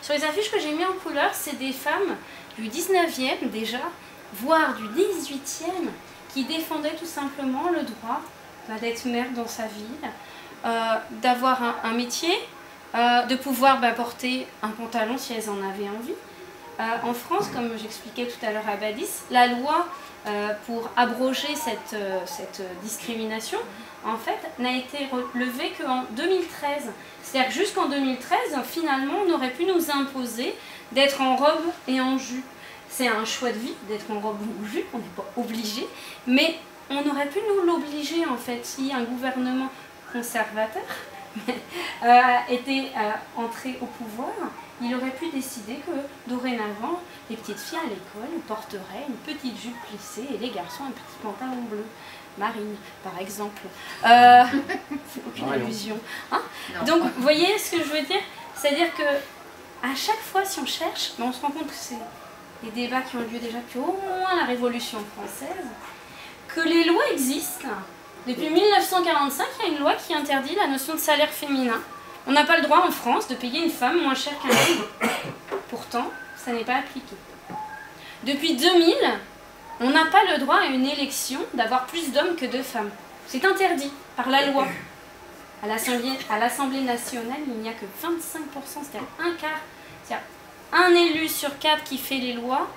Sur les affiches que j'ai mis en couleur, c'est des femmes du 19e déjà, voire du 18e, qui défendaient tout simplement le droit d'être mère dans sa ville, d'avoir un métier, de pouvoir porter un pantalon si elles en avaient envie. En France, comme j'expliquais tout à l'heure à Badis, la loi pour abroger cette discrimination, en fait, n'a été relevée qu'en 2013. C'est-à-dire que jusqu'en 2013, finalement, on aurait pu nous imposer d'être en robe et en jupe. C'est un choix de vie d'être en robe ou en jupe, on n'est pas obligé, mais on aurait pu nous l'obliger, en fait, si un gouvernement conservateur était entré au pouvoir. Il aurait pu décider que, dorénavant, les petites filles à l'école porteraient une petite jupe plissée et les garçons un petit pantalon bleu. Marine, par exemple. Aucune allusion. Hein? Donc, vous voyez ce que je veux dire? C'est-à-dire que à chaque fois, si on cherche, on se rend compte que c'est des débats qui ont lieu déjà depuis au moins la Révolution française, que les lois existent. Depuis 1945, il y a une loi qui interdit la notion de salaire féminin. On n'a pas le droit en France de payer une femme moins cher qu'un homme. Pourtant, ça n'est pas appliqué. Depuis 2000, on n'a pas le droit à une élection d'avoir plus d'hommes que de femmes. C'est interdit par la loi. À l'Assemblée nationale, il n'y a que 25%, c'est-à-dire un quart. C'est-à-dire un élu sur 4 qui fait les lois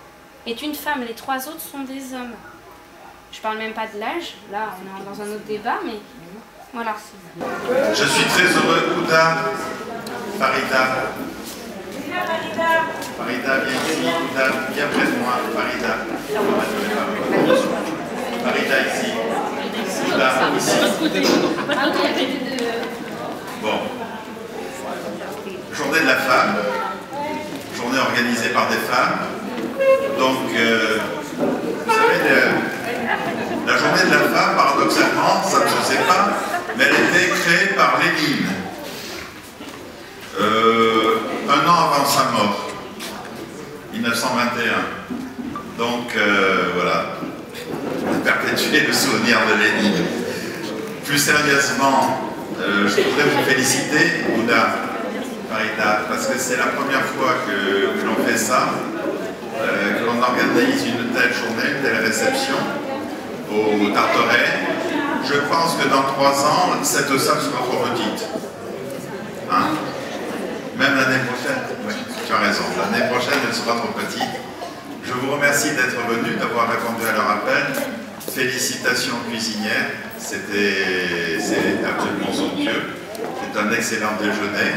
est une femme, les 3 autres sont des hommes. Je parle même pas de l'âge, là on est dans un autre débat, mais voilà. Je suis très heureux, Ouda, Farida. Farida, viens ici, Ouda, viens près de moi, Farida. Farida, ici. Ouda, ici. Bon. Journée de la femme. Journée organisée par des femmes. Donc, vous savez, la journée de la femme, paradoxalement, ça ne se sait pas, mais elle a été créée par Lénine. Un an avant sa mort, 1921. Donc, voilà, on a perpétué le souvenir de Lénine. Plus sérieusement, je voudrais vous féliciter, Ouda, Farida, parce que c'est la première fois que l'on fait ça, que l'on organise une telle journée, une telle réception au Tartaret. Je pense que dans 3 ans, cette salle sera trop petite. Hein? Même l'année prochaine, oui, tu as raison, l'année prochaine, elle sera trop petite. Je vous remercie d'être venu, d'avoir répondu à leur appel. Félicitations cuisinières, c'est absolument somptueux. C'est un excellent déjeuner.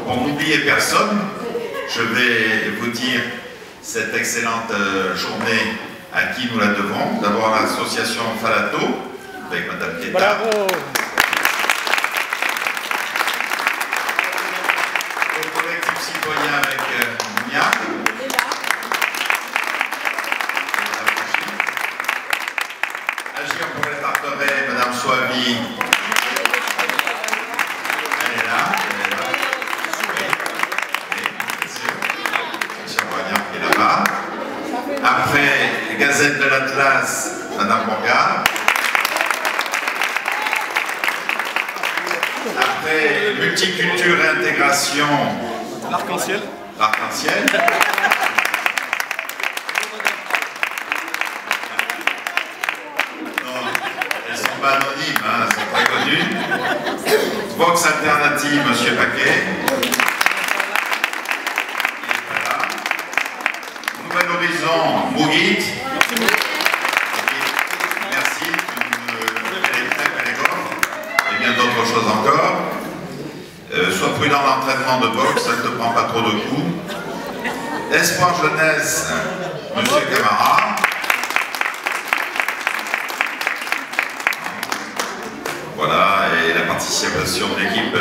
Pour n'oublier personne, je vais vous dire cette excellente journée à qui nous la devons. D'abord à l'association Falato, avec Madame Keta. Bravo. Au collectif citoyen avec Mia. Agir pour les Tartaret, Madame Soavi. Elle est là. Qui est là-bas. Après, Gazette de l'Atlas, Madame Bongard. Après, Multiculture et Intégration, L'Arc-en-Ciel. L'Arc-en-Ciel. Non, elles ne sont pas anonymes, hein, elles sont très connues. Vox Alternative, Monsieur Paquet. Nouvel Horizon, Mougit. Merci, et bien d'autres choses encore. Sois prudent dans l'entraînement de boxe, ça ne te prend pas trop de coups. Espoir Jeunesse, Monsieur Camara. Voilà, et la participation de l'équipe.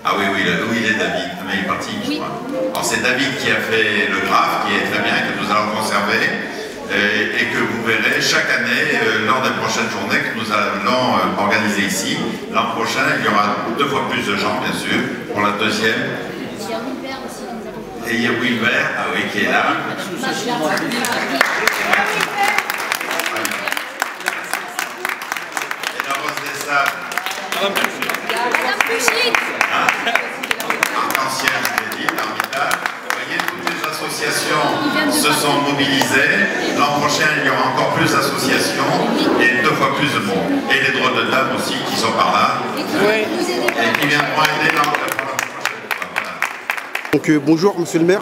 Ah oui, il est David, mais il est parti, je crois. Alors c'est David qui a fait le graphe, qui est très bien, que nous allons conserver, et que vous verrez chaque année, lors des prochaines journées que nous allons organiser ici. L'an prochain, il y aura 2 fois plus de gens, bien sûr, pour la deuxième. Et il y a Wilbert, ah oui, qui est là. Et la Rose des Sables. Madame Puchit. Arc-en-Ciel, je l'ai dit, l'Armitage. se sont mobilisés. L'an prochain, il y aura encore plus d'associations et 2 fois plus de monde. Et les droits de dames aussi qui sont par là. Et qui viendront aider dans la prochaine fois. Donc bonjour Monsieur le maire.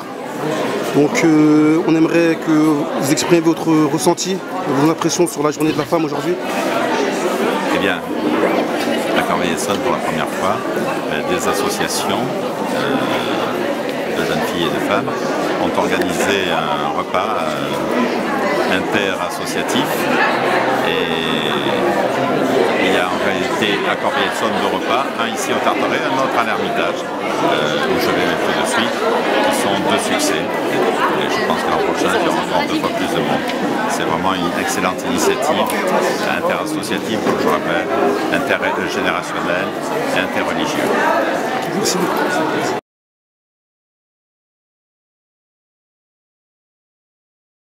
Donc on aimerait que vous exprimiez votre ressenti, vos impressions sur la journée de la femme aujourd'hui. Eh bien, à Corbeil-Essonnes pour la première fois, des associations de jeunes filles et de femmes ont organisé un repas interassociatif et il y a en réalité à Corbeil-Essonnes 2 repas, un ici au Tartaret, un autre à l'Ermitage, où je vais tout de suite, qui sont 2 succès. Et je pense que l'an prochain, il y aura encore 2 fois plus de monde. C'est vraiment une excellente initiative, interassociative, comme je le rappelle, intergénérationnelle et interreligieuse. Merci beaucoup.